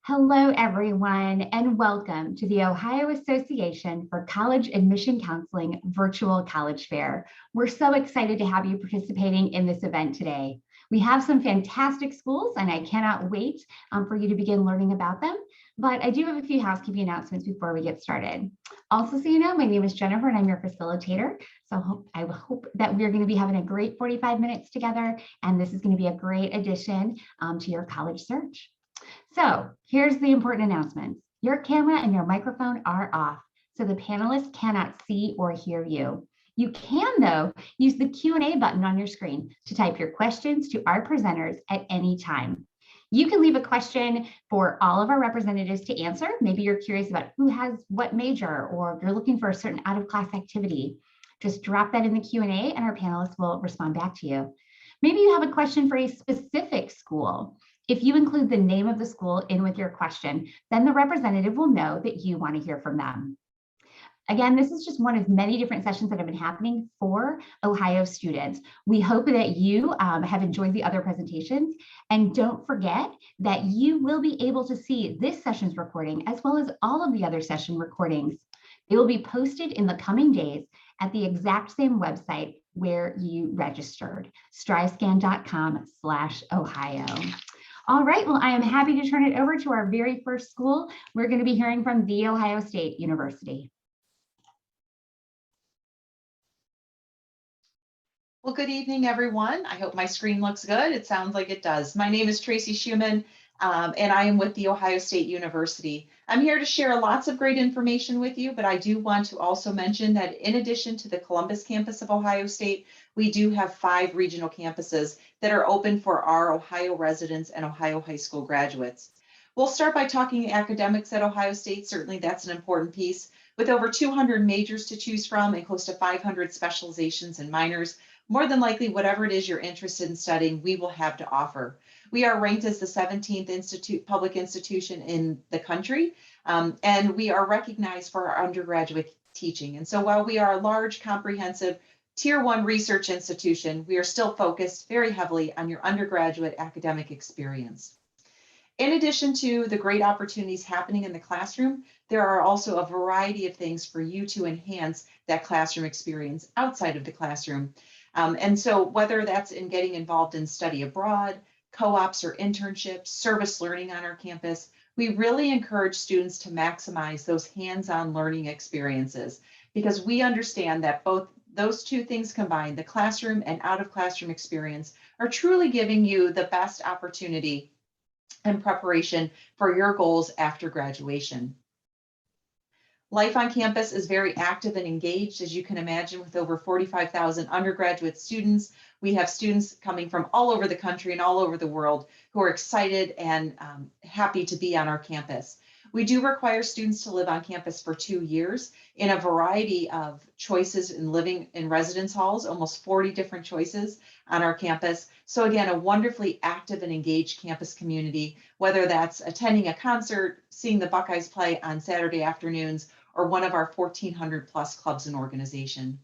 Hello, everyone, and welcome to the Ohio Association for College Admission Counseling Virtual College Fair. We're so excited to have you participating in this event today. We have some fantastic schools, and I cannot wait for you to begin learning about them. But I do have a few housekeeping announcements before we get started. Also, so you know, my name is Jennifer, and I'm your facilitator. So I hope that we're going to be having a great 45 minutes together, and this is going to be a great addition to your college search. So here's the important announcements. Your camera and your microphone are off, so the panelists cannot see or hear you. You can, though, use the Q&A button on your screen to type your questions to our presenters at any time. You can leave a question for all of our representatives to answer. Maybe you're curious about who has what major, or you're looking for a certain out-of-class activity. Just drop that in the Q&A and our panelists will respond back to you. Maybe you have a question for a specific school. If you include the name of the school in with your question, then the representative will know that you want to hear from them. Again, this is just one of many different sessions that have been happening for Ohio students. We hope that you have enjoyed the other presentations, and don't forget that you will be able to see this session's recording as well as all of the other session recordings. They will be posted in the coming days at the exact same website where you registered, strivescan.com/Ohio. All right, well, I am happy to turn it over to our very first school. We're going to be hearing from The Ohio State University. Well, good evening, everyone. I hope my screen looks good. It sounds like it does. My name is Tracy Schumann, and I am with The Ohio State University. I'm here to share lots of great information with you, but I do want to also mention that in addition to the Columbus campus of Ohio State, we do have 5 regional campuses that are open for our Ohio residents and Ohio high school graduates. We'll start by talking academics at Ohio State. Certainly that's an important piece. With over 200 majors to choose from and close to 500 specializations and minors, more than likely, whatever it is you're interested in studying, we will have to offer. We are ranked as the 17th public institution in the country, and we are recognized for our undergraduate teaching. And so while we are a large, comprehensive, Tier 1 research institution, we are still focused very heavily on your undergraduate academic experience. In addition to the great opportunities happening in the classroom, there are also a variety of things for you to enhance that classroom experience outside of the classroom. And so whether that's in getting involved in study abroad, co-ops or internships, service learning on our campus, we really encourage students to maximize those hands-on learning experiences, because we understand that both those two things combined, the classroom and out of classroom experience, are truly giving you the best opportunity and preparation for your goals after graduation. Life on campus is very active and engaged, as you can imagine, with over 45,000 undergraduate students. We have students coming from all over the country and all over the world who are excited and happy to be on our campus. We do require students to live on campus for 2 years in a variety of choices in living in residence halls, almost 40 different choices on our campus. So again, a wonderfully active and engaged campus community, whether that's attending a concert, seeing the Buckeyes play on Saturday afternoons, or one of our 1,400 plus clubs and organization.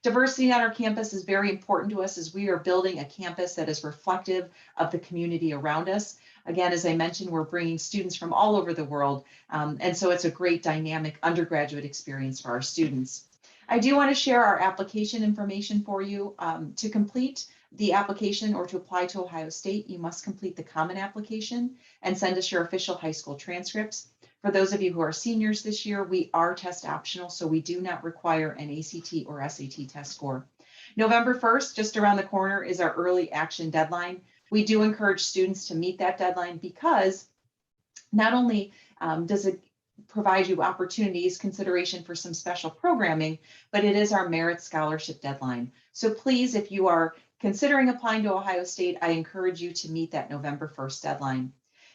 Diversity on our campus is very important to us as we are building a campus that is reflective of the community around us. Again, as I mentioned, we're bringing students from all over the world, and so it's a great dynamic undergraduate experience for our students. I do want to share our application information for you. To complete the application or to apply to Ohio State, you must complete the common application and send us your official high school transcripts. For those of you who are seniors this year, we are test optional, so we do not require an ACT or SAT test score. November 1st, just around the corner, is our early action deadline. We do encourage students to meet that deadline because not only does it provide you opportunities, consideration for some special programming, but it is our merit scholarship deadline. So please, if you are considering applying to Ohio State, I encourage you to meet that November 1st deadline.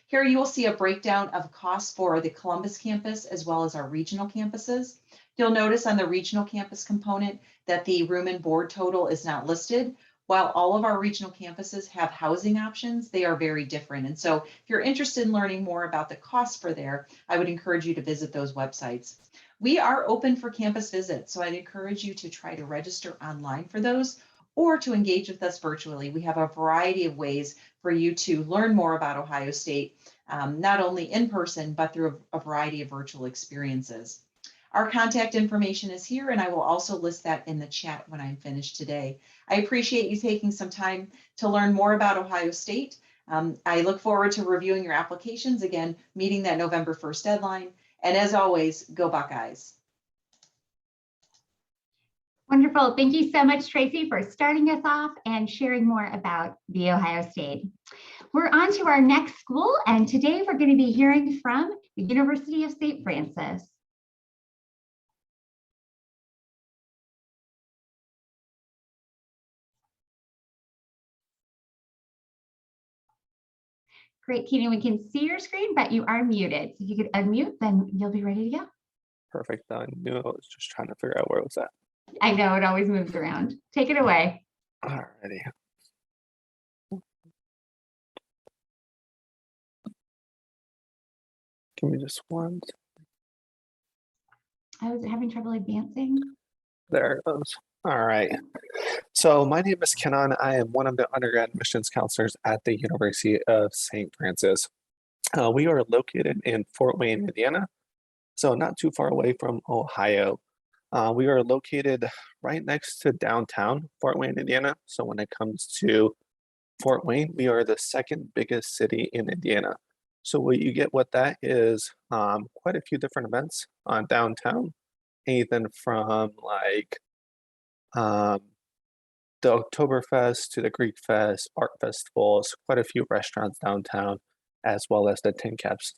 Here you will see a breakdown of costs for the Columbus campus as well as our regional campuses. You'll notice on the regional campus component that the room and board total is not listed. While all of our regional campuses have housing options, they are very different. And so if you're interested in learning more about the costs for there, I would encourage you to visit those websites. We are open for campus visits, so I'd encourage you to try to register online for those or to engage with us virtually. We have a variety of ways for you to learn more about Ohio State, not only in person, but through a variety of virtual experiences. Our contact information is here, and I will also list that in the chat when I'm finished today. I appreciate you taking some time to learn more about Ohio State. I look forward to reviewing your applications, again, meeting that November 1st deadline. And as always, go Buckeyes. Wonderful. Thank you so much, Tracy, for starting us off and sharing more about the Ohio State. We're on to our next school, and today we're going to be hearing from the University of St. Francis. Great, Keenan, we can see your screen, but you are muted. So if you could unmute, then you'll be ready to go. Perfect. I knew I was just trying to figure out where it was at. I know, it always moves around. Take it away. Alrighty. Give me just one. I was having trouble advancing. There it goes. All right. So my name is Kenan. I am one of the undergrad admissions counselors at the University of St. Francis. We are located in Fort Wayne, Indiana, so not too far away from Ohio. We are located right next to downtown Fort Wayne, Indiana. So when it comes to Fort Wayne, we are the second biggest city in Indiana. So what you get with that is quite a few different events on downtown, anything from like the Oktoberfest to the Greek Fest, art festivals, quite a few restaurants downtown, as well as the Tin Caps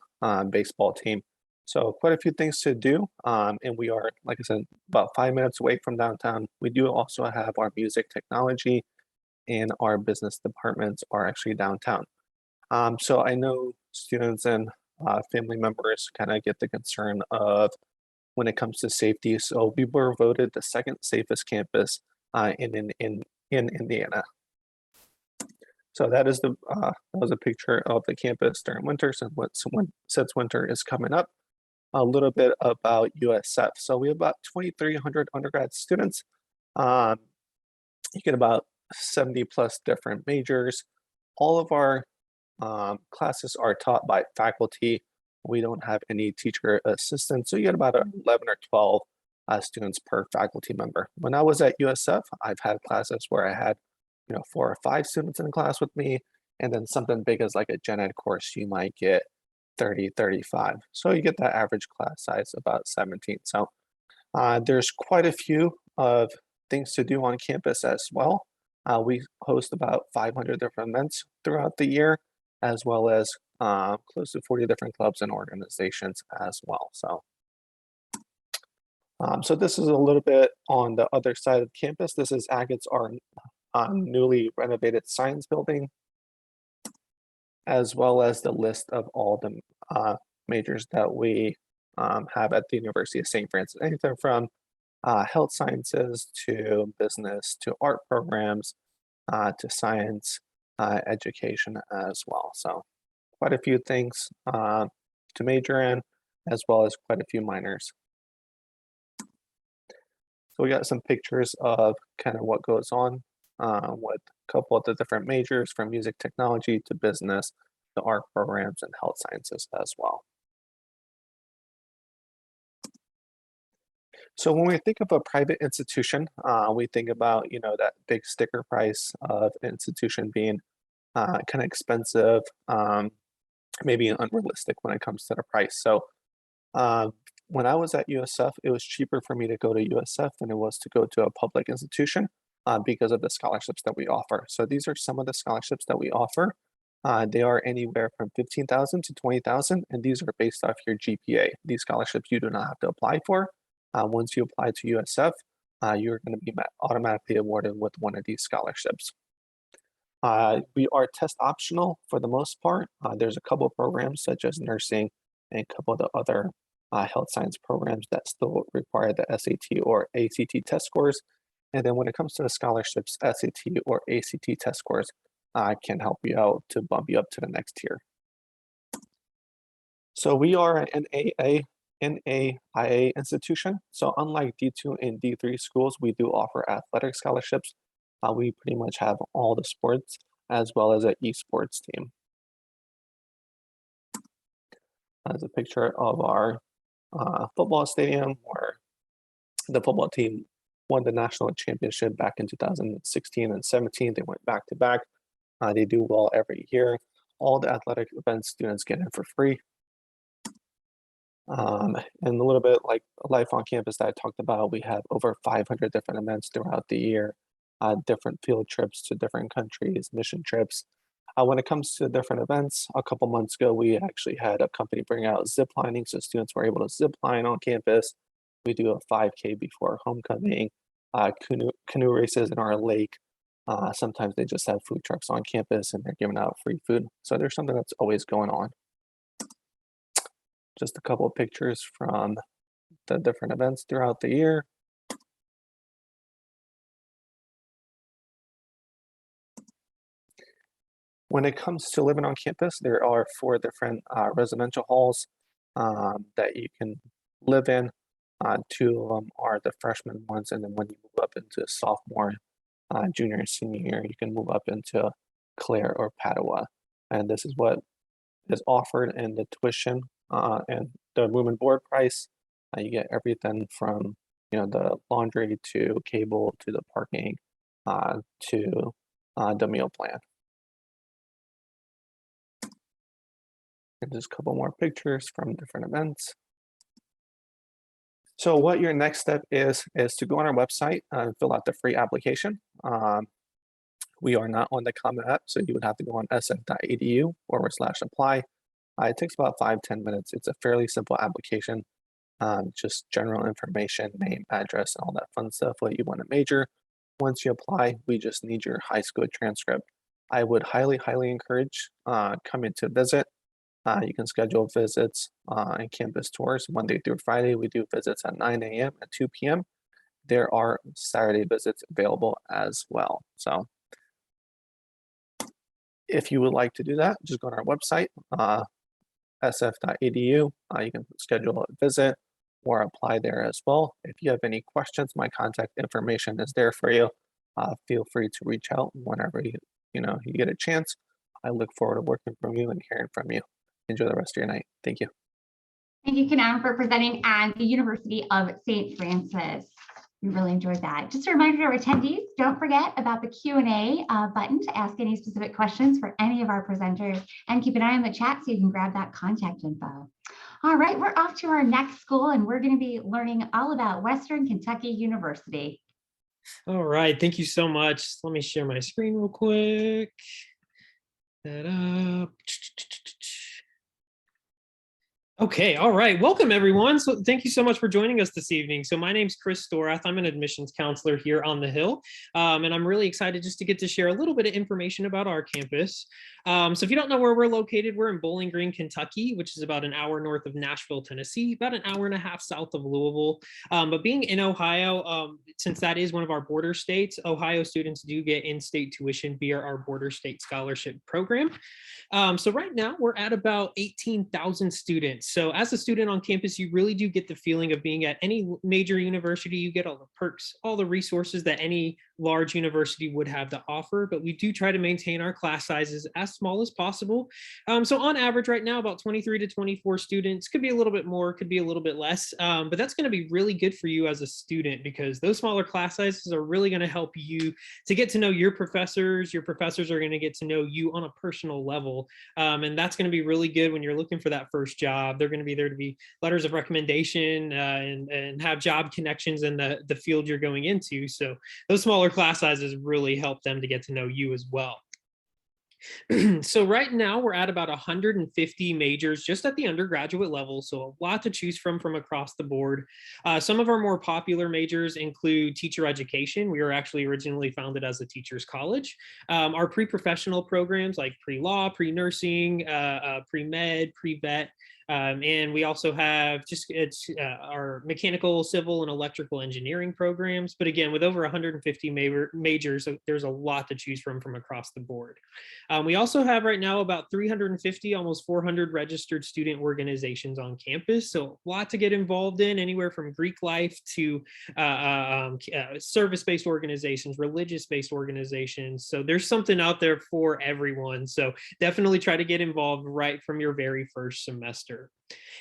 baseball team. So quite a few things to do. And we are, like I said, about 5 minutes away from downtown. We do also have our music technology and our business departments are actually downtown. So I know students and family members kind of get the concern of when it comes to safety. So we were voted the second safest campus in Indiana. So that is that was a picture of the campus during winter. Since winter is coming up, a little bit about USF. So we have about 2,300 undergrad students. You get about 70 plus different majors. All of our classes are taught by faculty. We don't have any teacher assistants. So you get about 11 or 12 students per faculty member. When I was at USF, I've had classes where I had 4 or 5 students in class with me, and then something big as like a gen ed course, you might get 30, 35. So you get that average class size about 17. So there's quite a few of things to do on campus as well. We host about 500 different events throughout the year, as well as close to 40 different clubs and organizations as well. So this is a little bit on the other side of campus. This is Agate's, our newly renovated science building, as well as the list of all the majors that we have at the University of St. Francis. Anything from health sciences to business to art programs to science education as well. So quite a few things to major in, as well as quite a few minors. So we got some pictures of kind of what goes on with a couple of the different majors, from music technology to business to art programs and health sciences as well. So when we think of a private institution, we think about that big sticker price of an institution being kind of expensive, maybe unrealistic when it comes to the price. So when I was at USF, it was cheaper for me to go to USF than it was to go to a public institution because of the scholarships that we offer. So these are some of the scholarships that we offer. They are anywhere from $15,000 to $20,000, and these are based off your GPA. These scholarships you do not have to apply for. Once you apply to USF, you're going to be automatically awarded with one of these scholarships. We are test optional for the most part. There's a couple of programs such as nursing and a couple of the other health science programs that still require the SAT or ACT test scores. And then when it comes to the scholarships, SAT or ACT test scores can help you out to bump you up to the next tier. So we are an NAIA institution. So unlike D2 and D3 schools, we do offer athletic scholarships. We pretty much have all the sports as well as an esports team. As a picture of our football stadium, where the football team won the national championship back in 2016 and 17. They went back to back. They do well every year. All the athletic events students get in for free. And a little bit like life on campus that I talked about, we have over 500 different events throughout the year, different field trips to different countries, mission trips. When it comes to different events, a couple months ago, we actually had a company bring out zip lining, so students were able to zip line on campus. We do a 5K before homecoming, canoe races in our lake. Sometimes they just have food trucks on campus and they're giving out free food. So there's something that's always going on. Just a couple of pictures from the different events throughout the year. When it comes to living on campus, there are 4 different residential halls that you can live in. 2 of them are the freshman ones, and then when you move up into sophomore, junior, and senior year, you can move up into Clare or Padua. And this is what is offered in the tuition and the room and board price. You get everything from the laundry to cable to the parking to the meal plan. And just a couple more pictures from different events. So what your next step is to go on our website and fill out the free application. We are not on the Common App, so you would have to go on sf.edu/apply. It takes about 5-10 minutes. It's a fairly simple application, just general information, name, address, and all that fun stuff, what you want to major. Once you apply, we just need your high school transcript. I would highly, highly encourage coming to visit. You can schedule visits and campus tours Monday through Friday. We do visits at 9 a.m. and 2 p.m. There are Saturday visits available as well. So if you would like to do that, just go on our website, sf.edu. You can schedule a visit or apply there as well. If you have any questions, my contact information is there for you. Feel free to reach out whenever you get a chance. I look forward to working from you and hearing from you. Enjoy the rest of your night. Thank you. Thank you, Kanam, for presenting at the University of St. Francis. We really enjoyed that. Just a reminder to our attendees, don't forget about the Q&A button to ask any specific questions for any of our presenters, and keep an eye on the chat so you can grab that contact info. All right, we're off to our next school, and we're going to be learning all about Western Kentucky University. All right, thank you so much. Let me share my screen real quick. That up. Okay, all right. Welcome, everyone. So thank you so much for joining us this evening. So my name's Chris Storath. I'm an admissions counselor here on the Hill, and I'm really excited just to get to share a little bit of information about our campus. So if you don't know where we're located, we're in Bowling Green, Kentucky, which is about an hour north of Nashville, Tennessee, about an hour and a half south of Louisville. But being in Ohio, since that is one of our border states, Ohio students do get in-state tuition via our border state scholarship program. So right now we're at about 18,000 students. So as a student on campus, you really do get the feeling of being at any major university. You get all the perks, all the resources that any large university would have to offer, but we do try to maintain our class sizes as small as possible. So on average right now, about 23 to 24 students, could be a little bit more, could be a little bit less, but that's going to be really good for you as a student, because those smaller class sizes are really going to help you to get to know your professors. Your professors are going to get to know you on a personal level. And that's going to be really good when you're looking for that first job. They're going to be there to be letters of recommendation and have job connections in the field you're going into. So those smaller class sizes really help them to get to know you as well. So right now we're at about 150 majors just at the undergraduate level, so a lot to choose from across the board. Some of our more popular majors include teacher education. We were actually originally founded as a teacher's college. Our pre-professional programs like pre-law, pre-nursing, pre-med, pre-vet, And we also have our mechanical, civil, and electrical engineering programs. But again, with over 150 majors, there's a lot to choose from across the board. We also have right now about 350, almost 400 registered student organizations on campus. So a lot to get involved in, anywhere from Greek life to service-based organizations, religious-based organizations. So there's something out there for everyone. So definitely try to get involved right from your very first semester.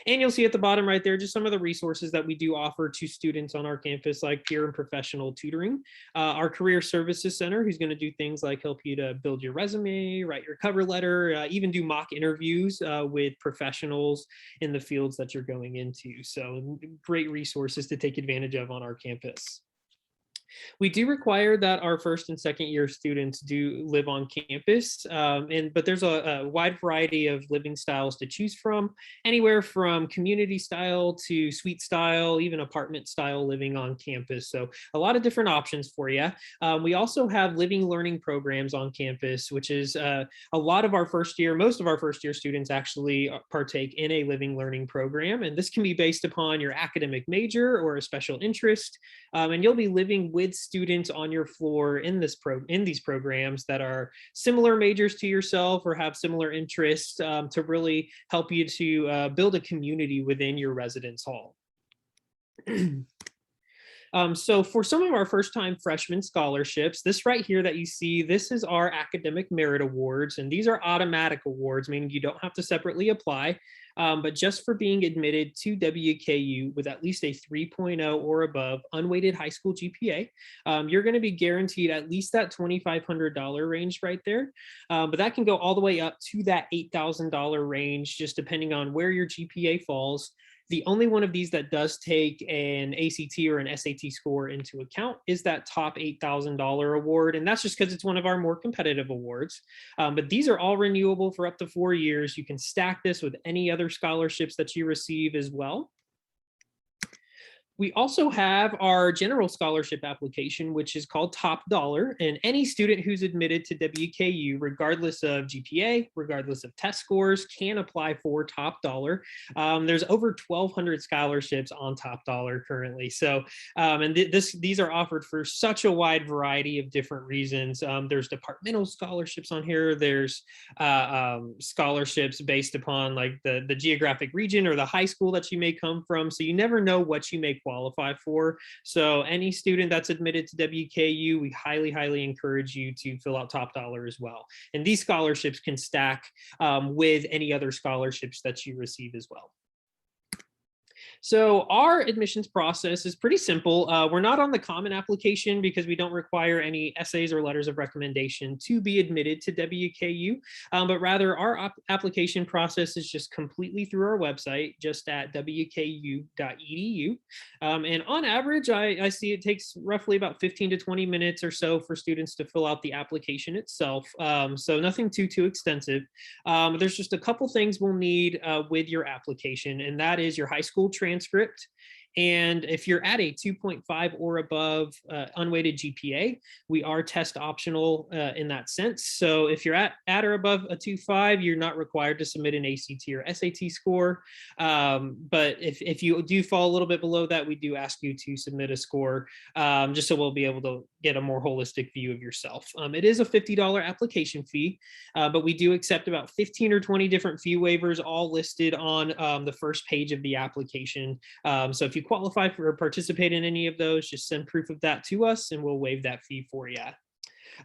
And you'll see at the bottom right there just some of the resources that we do offer to students on our campus, like peer and professional tutoring, our career services center, who's going to do things like help you to build your resume, write your cover letter, even do mock interviews with professionals in the fields that you're going into. So great resources to take advantage of on our campus. We do require that our first and second year students do live on campus, but there's a wide variety of living styles to choose from, anywhere from community style to suite style, even apartment style living on campus. So a lot of different options for you. We also have living learning programs on campus, which is a lot of our most of our first year students actually partake in a living learning program. And this can be based upon your academic major or a special interest. And you'll be living with students on your floor in these programs that are similar majors to yourself or have similar interests, to really help you to build a community within your residence hall. So for some of our first-time freshman scholarships, this right here that you see, this is our academic merit awards, and these are automatic awards, meaning you don't have to separately apply, but just for being admitted to WKU with at least a 3.0 or above unweighted high school GPA, you're going to be guaranteed at least that $2,500 range right there, but that can go all the way up to that $8,000 range, just depending on where your GPA falls. The only one of these that does take an ACT or an SAT score into account is that top $8,000 award. And that's just because it's one of our more competitive awards. But these are all renewable for up to 4 years. You can stack this with any other scholarships that you receive as well. We also have our general scholarship application, which is called Top Dollar, and any student who's admitted to WKU, regardless of GPA, regardless of test scores, can apply for Top Dollar. There's over 1,200 scholarships on Top Dollar currently. So, and these are offered for such a wide variety of different reasons. There's departmental scholarships on here. There's scholarships based upon like the geographic region or the high school that you may come from. So you never know what you may qualify for. So any student that's admitted to WKU, we highly encourage you to fill out Top Dollar as well. And these scholarships can stack with any other scholarships that you receive as well. So our admissions process is pretty simple. We're not on the common application because we don't require any essays or letters of recommendation to be admitted to WKU, but rather our application process is just completely through our website, just at wku.edu. And on average, I see it takes roughly about 15 to 20 minutes or so for students to fill out the application itself. So nothing too extensive. There's just a couple things we'll need with your application, and that is your high school transcript. And if you're at a 2.5 or above unweighted GPA, we are test optional in that sense. So if you're at or above a 2.5, you're not required to submit an ACT or SAT score. But if you do fall a little bit below that, we do ask you to submit a score, just so we'll be able to get a more holistic view of yourself. It is a $50 application fee, but we do accept about 15 or 20 different fee waivers, all listed on the first page of the application. So if you qualify for or participate in any of those, just send proof of that to us and we'll waive that fee for you.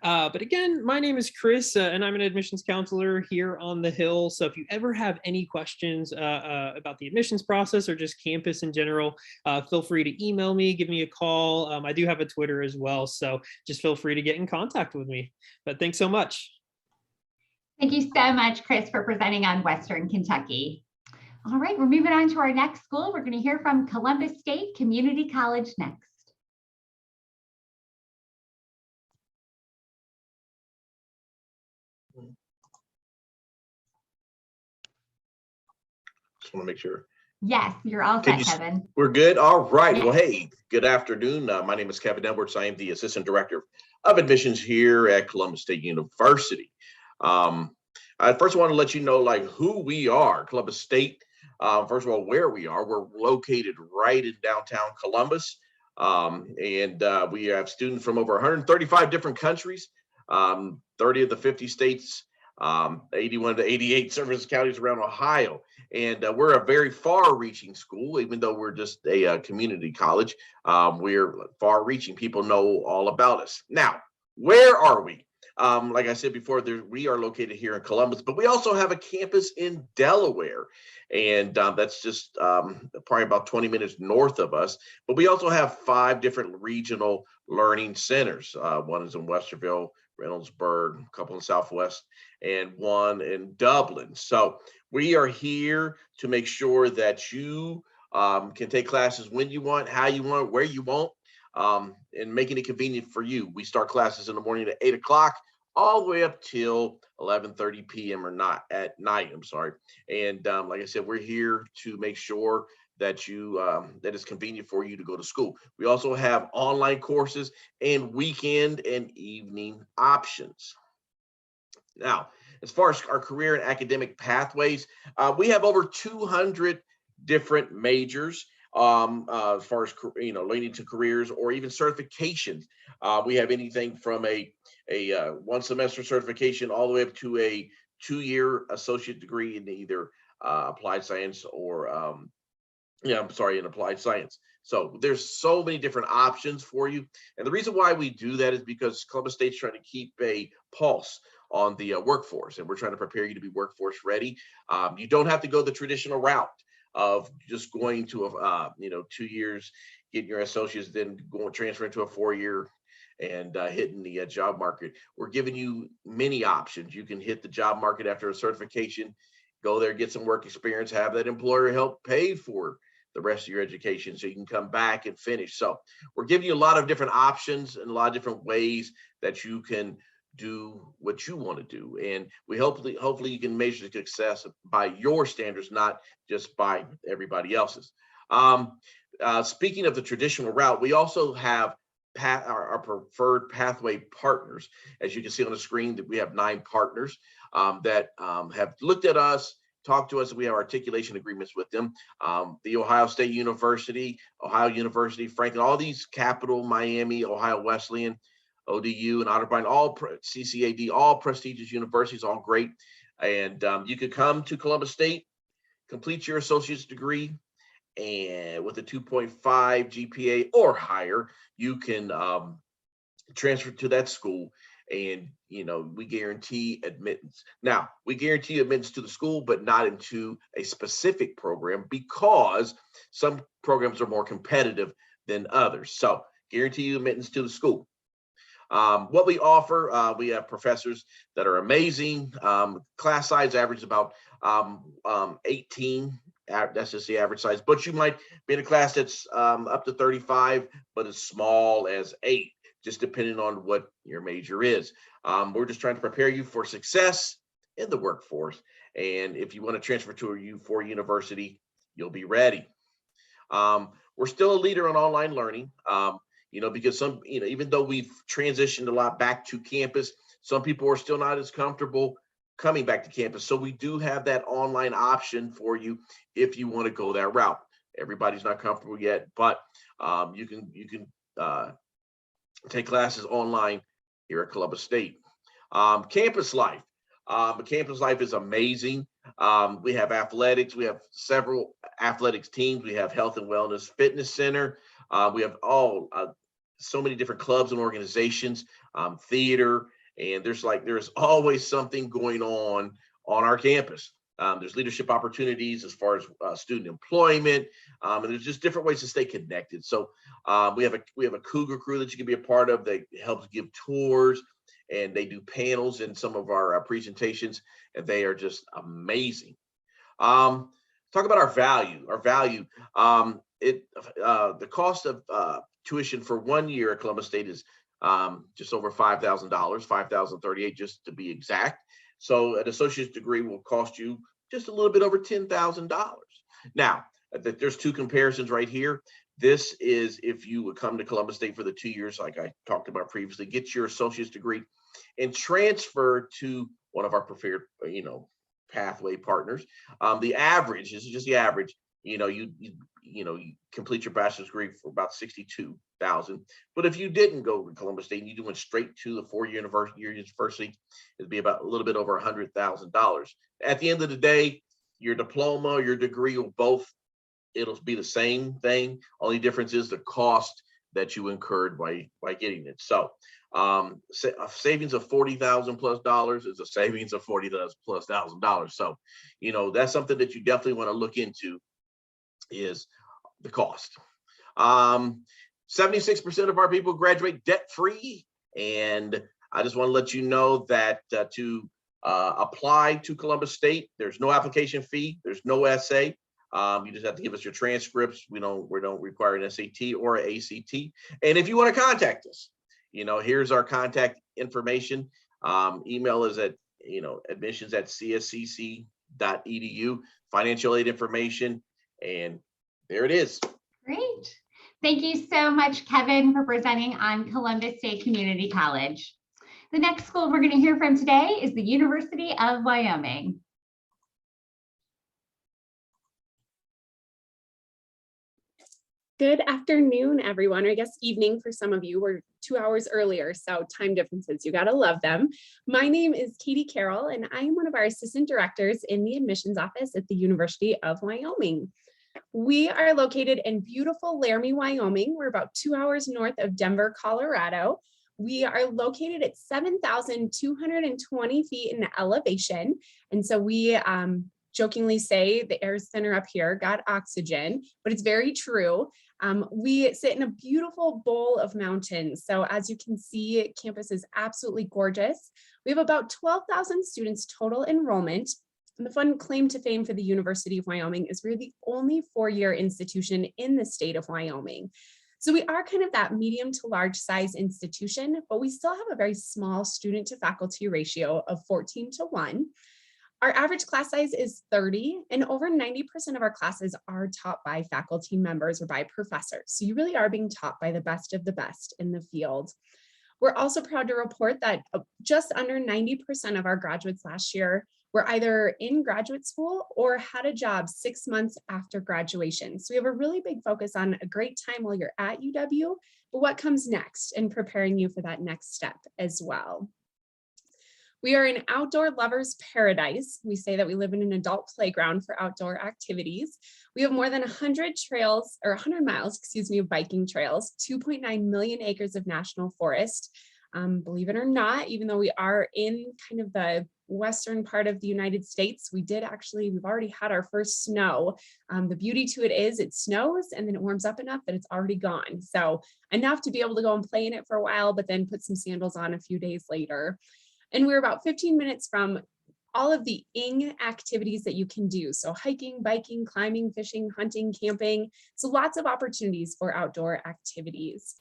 But again, my name is Chris and I'm an admissions counselor here on the Hill. So if you ever have any questions about the admissions process or just campus in general, feel free to email me, give me a call. I do have a Twitter as well, so just feel free to get in contact with me. But thanks so much. Thank you so much, Chris, for presenting on Western Kentucky. All right, we're moving on to our next school. We're going to hear from Columbus State Community College next. Just want to make sure. Yes, you're all set, Kevin. We're good. All right. Yes. Well, hey, good afternoon. My name is Kevin Edwards. I am the Assistant Director of Admissions here at Columbus State University. I first want to let you know like who we are. Columbus State First of all, where we are, we're located right in downtown Columbus. And we have students from over 135 different countries, 30 of the 50 states, 81 to 88 service counties around Ohio. And we're a very far-reaching school, even though we're just a community college. We're far-reaching. People know all about us. Now, where are we? Like I said before, we are located here in Columbus, but we also have a campus in Delaware. And that's just probably about 20 minutes north of us. But we also have 5 different regional learning centers. One is in Westerville, Reynoldsburg, a couple in Southwest, and one in Dublin. So we are here to make sure that you can take classes when you want, how you want, where you want, and making it convenient for you. We start classes in the morning at 8 o'clock, all the way up till 11:30 p.m. or not at night. I'm sorry. And like I said, we're here to make sure that you that it's convenient for you to go to school. We also have online courses and weekend and evening options. Now, as far as our career and academic pathways, we have over 200 different majors as far as leading to careers or even certifications. We have anything from a 1 semester certification all the way up to a 2-year associate degree in either applied science or in applied science. So there's so many different options for you. And the reason why we do that is because Columbus State's trying to keep a pulse on the workforce, and we're trying to prepare you to be workforce ready. You don't have to go the traditional route of just going to 2 years, getting your associates, then going transferring to a 4-year and hitting the job market. We're giving you many options. You can hit the job market after a certification, go there, get some work experience, have that employer help pay for the rest of your education so you can come back and finish. So we're giving you a lot of different options and a lot of different ways that you can do what you want to do. And we hopefully you can measure success by your standards, not just by everybody else's. Speaking of the traditional route, we also have our preferred pathway partners. As you can see on the screen, that we have 9 partners that have looked at us, talked to us. We have articulation agreements with them. The Ohio State University, Ohio University, Franklin, all these Capital, Miami, Ohio Wesleyan, ODU, and Otterbein, all CCAD, all prestigious universities, all great. And you could come to Columbus State, complete your associate's degree, and with a 2.5 GPA or higher, you can transfer to that school, and we guarantee admittance. Now, we guarantee admittance to the school, but not into a specific program, because some programs are more competitive than others. So guarantee you admittance to the school. What we offer, we have professors that are amazing. Class size average is about 18. That's just the average size, but you might be in a class that's up to 35, but as small as 8, just depending on what your major is. We're just trying to prepare you for success in the workforce. And if you want to transfer to a U4 university, you'll be ready. We're still a leader in online learning, because some, even though we've transitioned a lot back to campus, some people are still not as comfortable coming back to campus. So we do have that online option for you if you want to go that route. Everybody's not comfortable yet, but you can take classes online here at Columbus State. Campus life. Campus life is amazing. We have athletics. We have several athletics teams. We have health and wellness fitness center. We have so many different clubs and organizations, theater, and there's always something going on our campus. There's leadership opportunities as far as student employment, and there's just different ways to stay connected. So we have a Cougar crew that you can be a part of that helps give tours, and they do panels in some of our presentations, and they are just amazing. Talk about our value. The cost of tuition for 1 year at Columbus State is just over $5,000, $5,038 just to be exact. So an associate's degree will cost you just a little bit over $10,000. Now, there's 2 comparisons right here. This is if you would come to Columbus State for the 2 years, like I talked about previously, get your associate's degree and transfer to one of our preferred, pathway partners. The average, this is just the average, you complete your bachelor's degree for about 62,000. But if you didn't go to Columbus State and you went straight to the four-year university, it'd be about a little bit over $100,000. At the end of the day, your diploma, your degree will both, it'll be the same thing. Only difference is the cost that you incurred by getting it. So a savings of $40,000+ is a savings of $40,000+. So, that's something that you definitely want to look into, is the cost. 76% of our people graduate debt-free. And I just want to let you know that to apply to Columbus State, there's no application fee, there's no essay. You just have to give us your transcripts. We don't require an SAT or an ACT. And if you want to contact us, here's our contact information. Email is at admissions@cscc.edu, financial aid information, and there it is. Great. Thank you so much, Kevin, for presenting on Columbus State Community College. The next school we're going to hear from today is the University of Wyoming. Good afternoon, everyone, or I guess evening for some of you. We're 2 hours earlier, so time differences, you gotta love them. My name is Katie Carroll, and I am one of our assistant directors in the admissions office at the University of Wyoming. We are located in beautiful Laramie, Wyoming. We're about 2 hours north of Denver, Colorado. We are located at 7,220 feet in elevation, and so we jokingly say the air center up here got oxygen, but it's very true. We sit in a beautiful bowl of mountains. So as you can see, campus is absolutely gorgeous. We have about 12,000 students total enrollment. And the fun claim to fame for the University of Wyoming is we're the only four-year institution in the state of Wyoming. So we are kind of that medium to large size institution, but we still have a very small student to faculty ratio of 14:1. Our average class size is 30, and over 90% of our classes are taught by faculty members or by professors. So you really are being taught by the best of the best in the field. We're also proud to report that just under 90% of our graduates last year were either in graduate school or had a job 6 months after graduation. So we have a really big focus on a great time while you're at UW, but what comes next and preparing you for that next step as well. We are an outdoor lover's paradise. We say that we live in an adult playground for outdoor activities. We have more than 100 trails, or 100 miles, of biking trails, 2.9 million acres of national forest. Believe it or not, even though we are in kind of the western part of the United States, we've already had our first snow. The beauty to it is it snows and then it warms up enough that it's already gone. So enough to be able to go and play in it for a while, but then put some sandals on a few days later. And we're about 15 minutes from all of the activities that you can do. So hiking, biking, climbing, fishing, hunting, camping. So lots of opportunities for outdoor activities.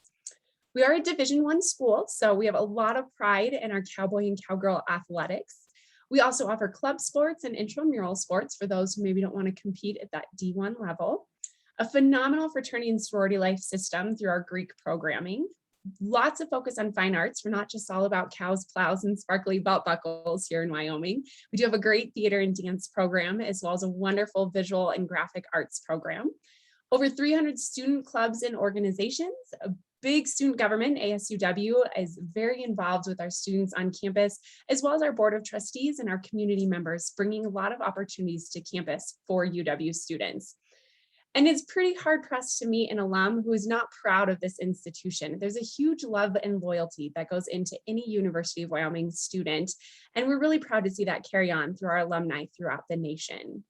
We are a Division I school, so we have a lot of pride in our cowboy and cowgirl athletics. We also offer club sports and intramural sports for those who maybe don't want to compete at that D1 level. A phenomenal fraternity and sorority life system through our Greek programming. Lots of focus on fine arts. We're not just all about cows, plows, and sparkly belt buckles here in Wyoming. We do have a great theater and dance program, as well as a wonderful visual and graphic arts program. Over 300 student clubs and organizations. A big student government, ASUW, is very involved with our students on campus, as well as our board of trustees and our community members, bringing a lot of opportunities to campus for UW students. And it's pretty hard pressed to meet an alum who is not proud of this institution. There's a huge love and loyalty that goes into any University of Wyoming student. And we're really proud to see that carry on through our alumni throughout the nation.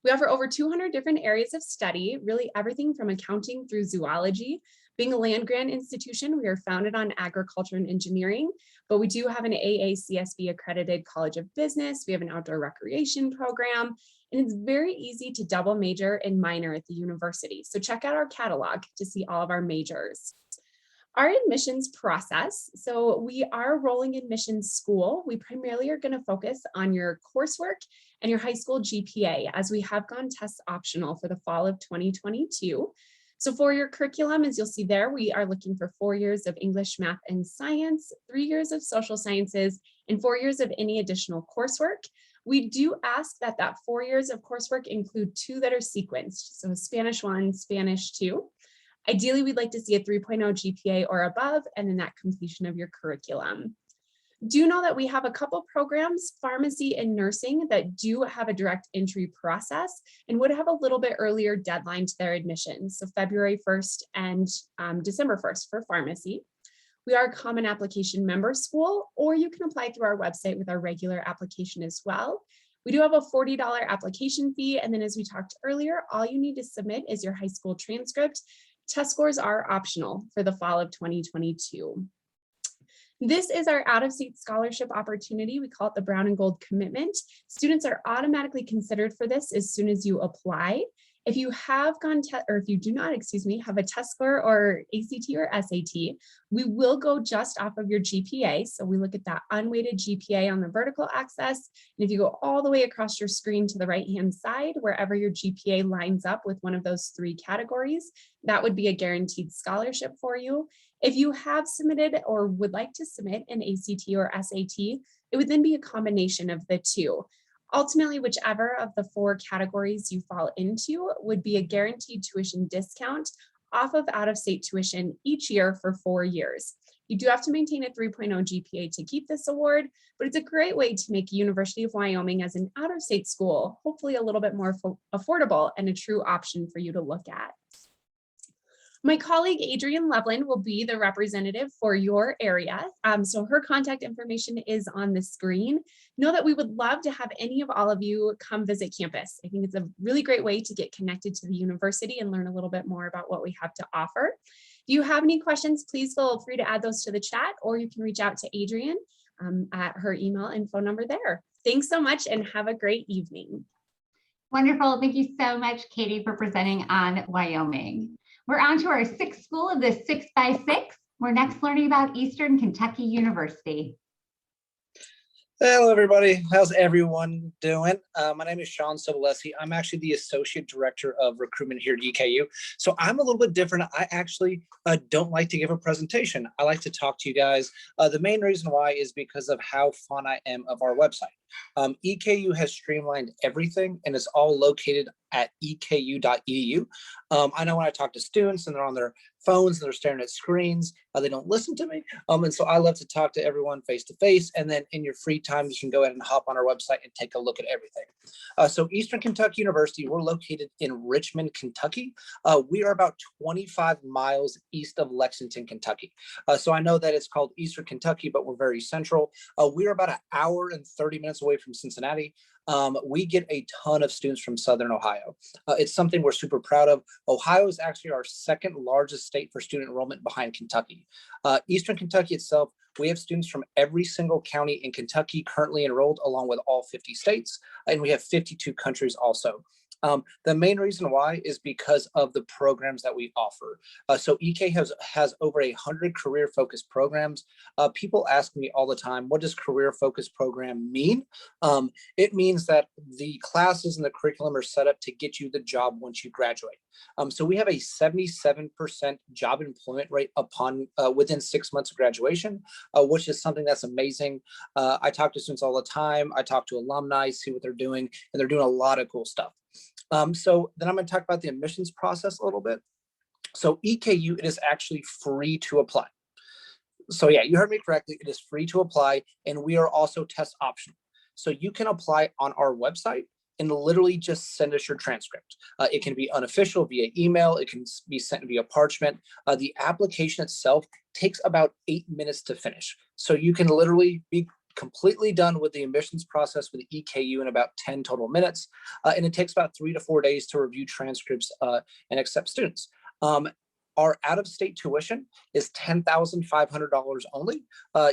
We offer over 200 different areas of study, really everything from accounting through zoology. Being a land-grant institution, we are founded on agriculture and engineering, but we do have an AACSB accredited College of Business. We have an outdoor recreation program, and it's very easy to double major and minor at the university. So check out our catalog to see all of our majors. Our admissions process. So we are a rolling admissions school. We primarily are going to focus on your coursework and your high school GPA, as we have gone test optional for the fall of 2022. So for your curriculum, as you'll see there, we are looking for 4 years of English, math, and science, 3 years of social sciences, and 4 years of any additional coursework. We do ask that that 4 years of coursework include 2 that are sequenced, so Spanish 1, Spanish 2. Ideally, we'd like to see a 3.0 GPA or above, and then that completion of your curriculum. Do know that we have a couple programs, pharmacy and nursing, that do have a direct entry process and would have a little bit earlier deadline to their admissions. So February 1st and December 1st for pharmacy. We are a common application member school, or you can apply through our website with our regular application as well. We do have a $40 application fee. And then as we talked earlier, all you need to submit is your high school transcript. Test scores are optional for the fall of 2022. This is our out-of-state scholarship opportunity. We call it the Brown and Gold Commitment. Students are automatically considered for this as soon as you apply. If you have if you do not, have a test score or ACT or SAT, we will go just off of your GPA. So we look at that unweighted GPA on the vertical axis. And if you go all the way across your screen to the right-hand side, wherever your GPA lines up with one of those 3 categories, that would be a guaranteed scholarship for you. If you have submitted or would like to submit an ACT or SAT, it would then be a combination of the 2. Ultimately, whichever of the 4 categories you fall into would be a guaranteed tuition discount off of out-of-state tuition each year for 4 years. You do have to maintain a 3.0 GPA to keep this award, but it's a great way to make University of Wyoming as an out-of-state school, hopefully a little bit more affordable and a true option for you to look at. My colleague, Adrienne Levlin, will be the representative for your area. So her contact information is on the screen. Know that we would love to have any of all of you come visit campus. I think it's a really great way to get connected to the university and learn a little bit more about what we have to offer. If you have any questions, please feel free to add those to the chat, or you can reach out to Adrienne at her email and phone number there. Thanks so much and have a great evening. Wonderful. Thank you so much, Katie, for presenting on Wyoming. We're on to our 6th school of the 6x6. We're next learning about Eastern Kentucky University. Hello, everybody. How's everyone doing? My name is Sean Sobolesi. I'm actually the Associate Director of Recruitment here at EKU. So I'm a little bit different. I actually don't like to give a presentation. I like to talk to you guys. The main reason why is because of how fond I am of our website. EKU has streamlined everything, and it's all located at eku.edu. I know when I talk to students and they're on their phones and they're staring at screens, they don't listen to me. And so I love to talk to everyone face to face. And then in your free time, you can go ahead and hop on our website and take a look at everything. So Eastern Kentucky University, we're located in Richmond, Kentucky. We are about 25 miles east of Lexington, Kentucky. So I know that it's called Eastern Kentucky, but we're very central. We're about an hour and 30 minutes away from Cincinnati. We get a ton of students from Southern Ohio. It's something we're super proud of. Ohio is actually our 2nd largest state for student enrollment behind Kentucky. Eastern Kentucky itself, we have students from every single county in Kentucky currently enrolled, along with all 50 states, and we have 52 countries also. The main reason why is because of the programs that we offer. So EK has over 100 career-focused programs. People ask me all the time, what does career-focused program mean? It means that the classes and the curriculum are set up to get you the job once you graduate. So we have a 77% job employment rate within 6 months of graduation, which is something that's amazing. I talk to students all the time. I talk to alumni, see what they're doing, and they're doing a lot of cool stuff. So then I'm going to talk about the admissions process a little bit. So EKU, it is actually free to apply. So yeah, you heard me correctly. It is free to apply, and we are also test optional. So you can apply on our website and literally just send us your transcript. It can be unofficial via email. It can be sent via parchment. The application itself takes about 8 minutes to finish. So you can literally be completely done with the admissions process with EKU in about 10 total minutes. And it takes about 3 to 4 days to review transcripts and accept students. Our out-of-state tuition is $10,500 only.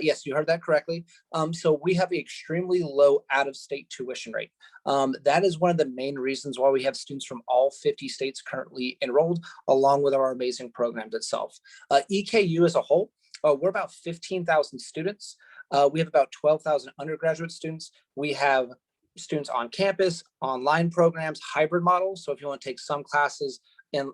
Yes, you heard that correctly. So we have an extremely low out-of-state tuition rate. That is one of the main reasons why we have students from all 50 states currently enrolled, along with our amazing programs itself. EKU as a whole, we're about 15,000 students. We have about 12,000 undergraduate students. We have students on campus, online programs, hybrid models. So if you want to take some classes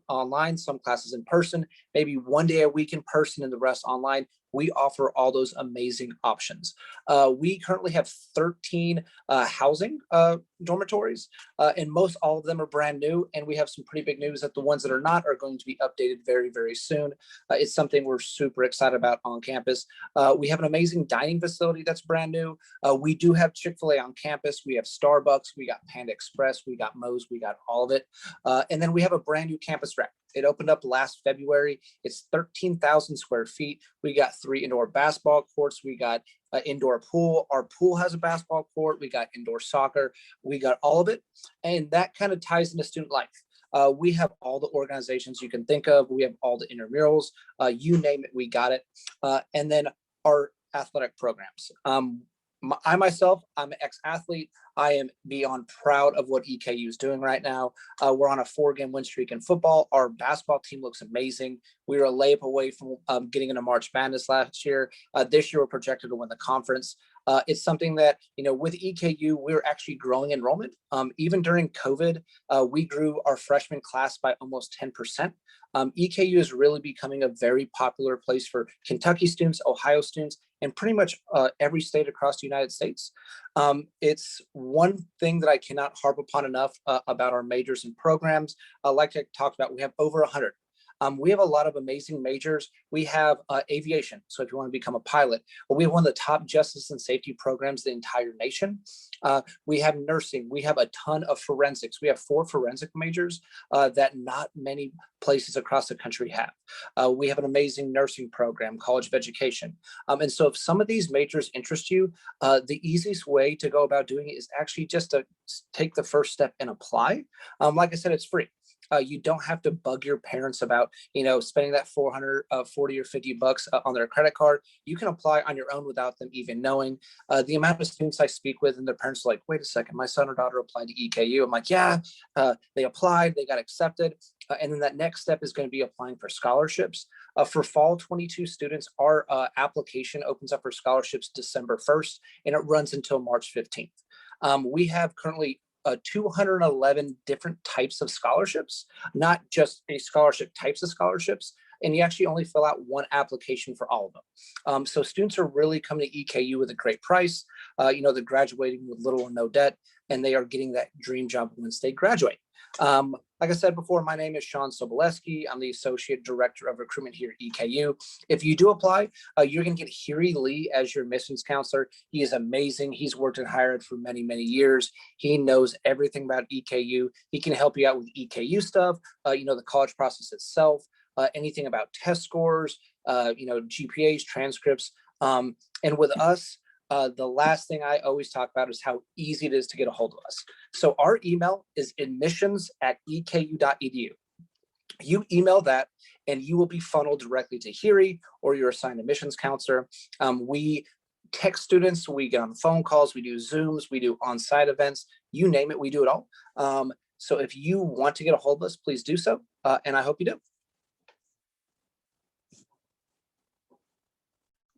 online, some classes in person, maybe 1 day a week in person and the rest online, we offer all those amazing options. We currently have 13 housing dormitories, and most all of them are brand new. And we have some pretty big news that the ones that are not are going to be updated very, very soon. It's something we're super excited about on campus. We have an amazing dining facility that's brand new. We do have Chick-fil-A on campus. We have Starbucks. We got Panda Express. We got Moe's. We got all of it. And then we have a brand new campus rec. It opened up last February. It's 13,000 square feet. We got 3 indoor basketball courts. We got an indoor pool. Our pool has a basketball court. We got indoor soccer. We got all of it. And that kind of ties into student life. We have all the organizations you can think of. We have all the intramurals. You name it, we got it. And then our athletic programs. I myself, I'm an ex-athlete. I am beyond proud of what EKU is doing right now. We're on a 4-game win streak in football. Our basketball team looks amazing. We were a layup away from getting into March Madness last year. This year, we're projected to win the conference. It's something that, with EKU, we're actually growing enrollment. Even during COVID, we grew our freshman class by almost 10%. EKU is really becoming a very popular place for Kentucky students, Ohio students, and pretty much every state across the United States. It's one thing that I cannot harp upon enough about our majors and programs. Like I talked about, we have over 100. We have a lot of amazing majors. We have aviation. So if you want to become a pilot, we have one of the top justice and safety programs in the entire nation. We have nursing. We have a ton of forensics. We have 4 forensic majors that not many places across the country have. We have an amazing nursing program, College of Education. And so if some of these majors interest you, the easiest way to go about doing it is actually just to take the first step and apply. Like I said, it's free. You don't have to bug your parents about, spending that $440 or $50 on their credit card. You can apply on your own without them even knowing. The amount of students I speak with and their parents are like, wait a second, my son or daughter applied to EKU. I'm like, yeah, they applied, they got accepted. And then that next step is going to be applying for scholarships. For fall 22 students, our application opens up for scholarships December 1st, and it runs until March 15th. We have currently 211 different types of scholarships, not just a scholarship, types of scholarships. And you actually only fill out one application for all of them. So students are really coming to EKU with a great price. They're graduating with little or no debt, and they are getting that dream job once they graduate. Like I said before, my name is Sean Soboleski. I'm the Associate Director of Recruitment here at EKU. If you do apply, you're going to get Huey Lee as your admissions counselor. He is amazing. He's worked in higher ed for many, many years. He knows everything about EKU. He can help you out with EKU stuff, the college process itself, anything about test scores, GPAs, transcripts. And with us, the last thing I always talk about is how easy it is to get a hold of us. So our email is admissions@eku.edu. You email that and you will be funneled directly to Huey or your assigned admissions counselor. We text students, we get on phone calls, we do Zooms, we do on-site events, you name it, we do it all. So if you want to get a hold of us, please do so. And I hope you do.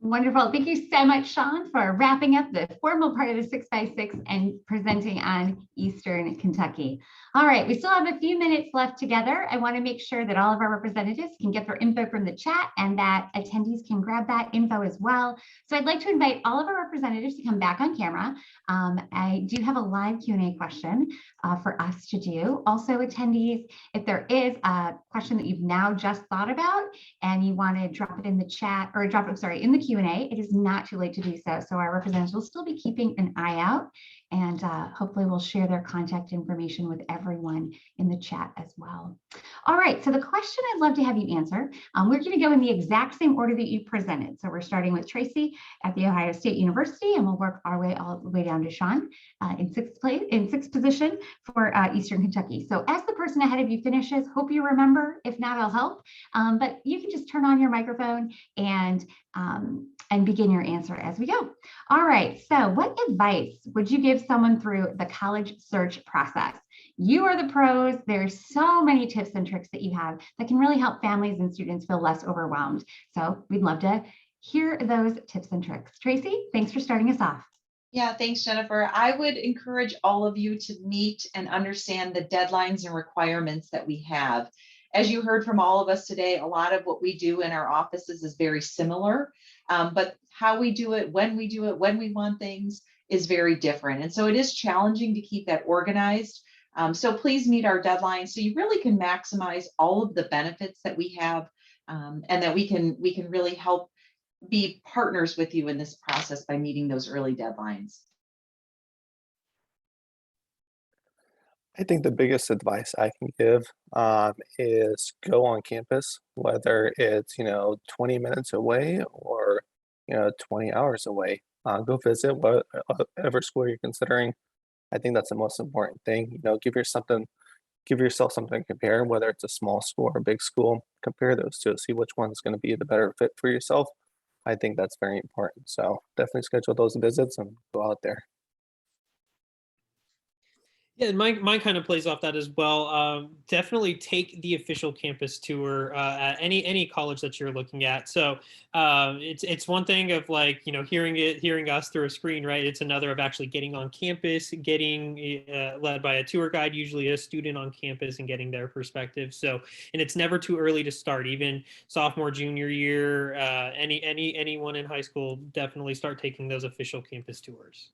Wonderful. Thank you so much, Sean, for wrapping up the formal part of the 6x6 and presenting on Eastern Kentucky. All right, we still have a few minutes left together. I want to make sure that all of our representatives can get their info from the chat and that attendees can grab that info as well. So I'd like to invite all of our representatives to come back on camera. I do have a live Q&A question for us to do. Also, attendees, if there is a question that you've now just thought about and you want to drop it in the chat or in the Q&A, it is not too late to do so. So our representatives will still be keeping an eye out, and hopefully we'll share their contact information with everyone in the chat as well. All right, so the question I'd love to have you answer, we're going to go in the exact same order that you presented. So we're starting with Tracy at The Ohio State University, and we'll work our way all the way down to Sean in sixth position for Eastern Kentucky. So as the person ahead of you finishes, hope you remember. If not, I'll help. But you can just turn on your microphone and begin your answer as we go. All right, so what advice would you give someone through the college search process? You are the pros. There's so many tips and tricks that you have that can really help families and students feel less overwhelmed. So we'd love to hear those tips and tricks. Tracy, thanks for starting us off. Yeah, thanks, Jennifer. I would encourage all of you to meet and understand the deadlines and requirements that we have. As you heard from all of us today, a lot of what we do in our offices is very similar. But how we do it, when we want things is very different. And so it is challenging to keep that organized. So please meet our deadlines so you really can maximize all of the benefits that we have, and that we can really help be partners with you in this process by meeting those early deadlines. I think the biggest advice I can give is go on campus, whether it's 20 minutes away or 20 hours away. Go visit whatever school you're considering. I think that's the most important thing. Give yourself something to compare, whether it's a small school or a big school. Compare those two, see which one's going to be the better fit for yourself. I think that's very important. So definitely schedule those visits and go out there. Yeah, and mine kind of plays off that as well. Definitely take the official campus tour at any college that you're looking at. So it's one thing of like hearing us through a screen, right? It's another of actually getting on campus, getting led by a tour guide, usually a student on campus, and getting their perspective. So, and it's never too early to start. Even sophomore, junior year, anyone in high school, definitely start taking those official campus tours.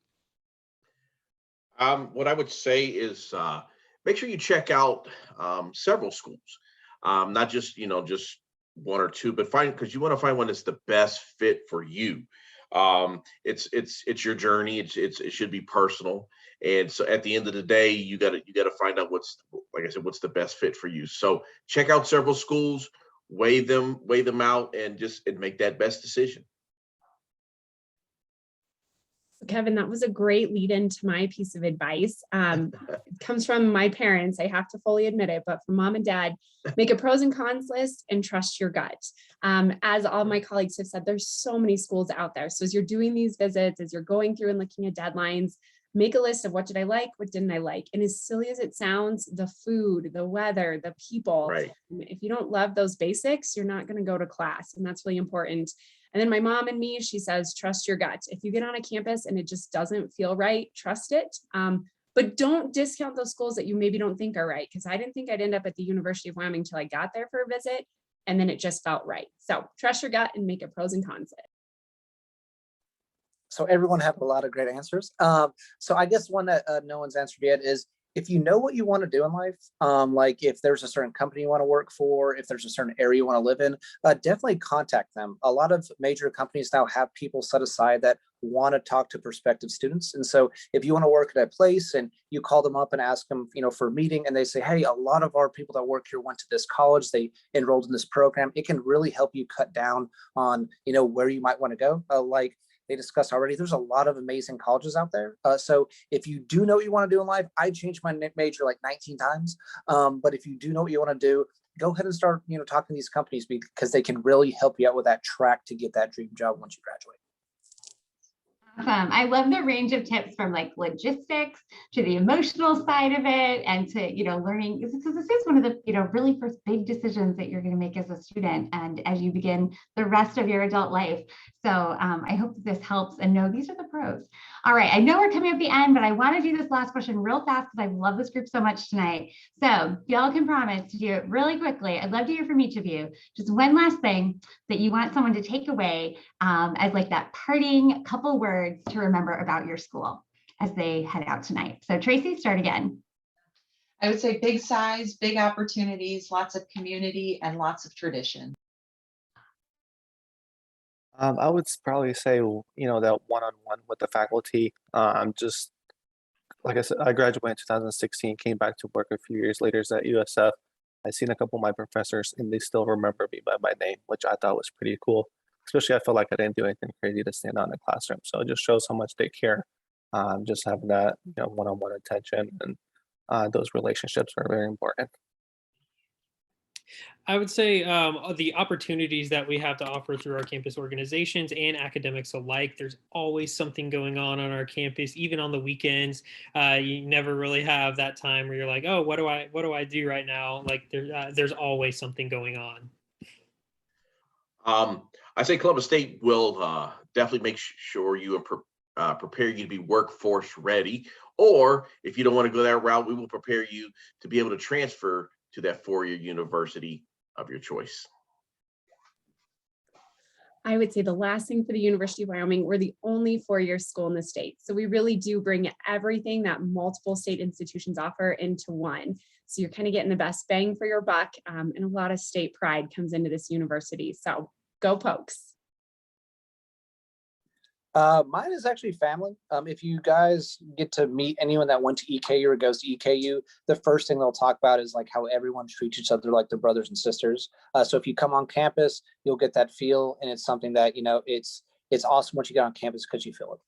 What I would say is make sure you check out several schools, not just just one or two, but because you want to find one that's the best fit for you. It's your journey. It should be personal, and so at the end of the day, you got to find out like I said, what's the best fit for you. So check out several schools, weigh them out, and make that best decision. Kevin, that was a great lead into my piece of advice. It comes from my parents. I have to fully admit it, but from mom and dad, make a pros and cons list and trust your gut. As all my colleagues have said, there's so many schools out there. So as you're doing these visits, as you're going through and looking at deadlines, make a list of what did I like, what didn't I like. And as silly as it sounds, the food, the weather, the people, Right. If you don't love those basics, you're not going to go to class. And that's really important. And then my mom and me, she says, trust your gut. If you get on a campus and it just doesn't feel right, trust it. But don't discount those schools that you maybe don't think are right. Because I didn't think I'd end up at the University of Wyoming until I got there for a visit. And then it just felt right. So trust your gut and make a pros and cons list. So everyone had a lot of great answers. So I guess one that no one's answered yet is, if you know what you want to do in life, like if there's a certain company you want to work for, if there's a certain area you want to live in, definitely contact them. A lot of major companies now have people set aside that want to talk to prospective students. And so if you want to work at a place and you call them up and ask them, for a meeting, and they say, hey, a lot of our people that work here went to this college, they enrolled in this program, it can really help you cut down on, where you might want to go. Like they discussed already, there's a lot of amazing colleges out there. So if you do know what you want to do in life, I changed my major like 19 times. But if you do know what you want to do, go ahead and start, talking to these companies, because they can really help you out with that track to get that dream job once you graduate. Awesome. I love the range of tips from like logistics to the emotional side of it, and to, learning, because this is one of the, really first big decisions that you're going to make as a student and as you begin the rest of your adult life. So I hope that this helps, and know these are the pros. All right. I know we're coming up the end, but I want to do this last question real fast because I love this group so much tonight. So y'all can promise to do it really quickly. I'd love to hear from each of you. Just one last thing that you want someone to take away as like that parting couple words to remember about your school as they head out tonight. So Tracy, start again. I would say big size, big opportunities, lots of community, and lots of tradition. I would probably say, that one-on-one with the faculty. Just like I said, I graduated in 2016, came back to work a few years later at USF. I seen a couple of my professors, and they still remember me by my name, which I thought was pretty cool. Especially, I felt like I didn't do anything crazy to stand out in the classroom. So it just shows how much they care. Just having that, one-on-one attention, and those relationships are very important. I would say the opportunities that we have to offer through our campus organizations and academics alike, there's always something going on our campus, even on the weekends. You never really have that time where you're like, oh, what do I do right now? Like there's always something going on. I say Columbus State will definitely make sure you prepare you to be workforce ready. Or if you don't want to go that route, we will prepare you to be able to transfer to that four-year university of your choice. I would say the last thing for the University of Wyoming, we're the only four-year school in the state. So we really do bring everything that multiple state institutions offer into one. So you're kind of getting the best bang for your buck, and a lot of state pride comes into this university. So go Pokes. Mine is actually family. If you guys get to meet anyone that went to EKU or goes to EKU, the first thing they'll talk about is like how everyone treats each other like their brothers and sisters. So if you come on campus, you'll get that feel, and it's something that, you know, it's awesome once you get on campus because you feel it.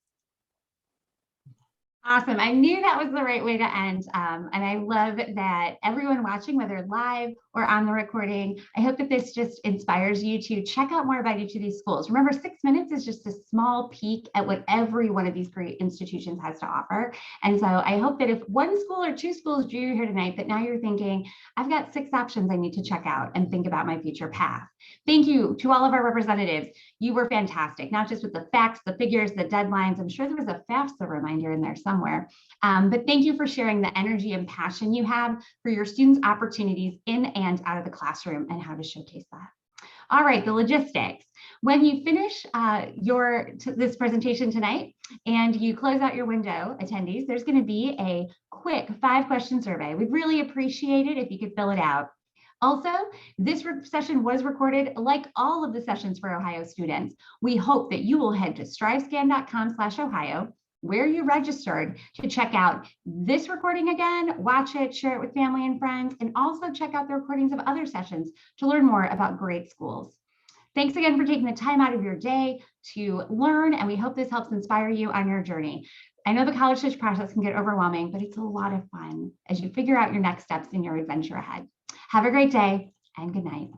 Awesome. I knew that was the right way to end. And I love that everyone watching, whether live or on the recording, I hope that this just inspires you to check out more about each of these schools. Remember, 6 minutes is just a small peek at what every one of these great institutions has to offer. And so I hope that if one school or two schools drew you here tonight, that now you're thinking, I've got 6 options I need to check out and think about my future path. Thank you to all of our representatives. You were fantastic, not just with the facts, the figures, the deadlines. I'm sure there was a FAFSA reminder in there somewhere. But thank you for sharing the energy and passion you have for your students' opportunities in and out of the classroom and how to showcase that. All right, the logistics. When you finish this presentation tonight and you close out your window, attendees, there's going to be a quick 5-question survey. We'd really appreciate it if you could fill it out. Also, this session was recorded like all of the sessions for Ohio students. We hope that you will head to strivescan.com/Ohio, where you registered, to check out this recording again, watch it, share it with family and friends, and also check out the recordings of other sessions to learn more about great schools. Thanks again for taking the time out of your day to learn, and we hope this helps inspire you on your journey. I know the college search process can get overwhelming, but it's a lot of fun as you figure out your next steps in your adventure ahead. Have a great day and good night.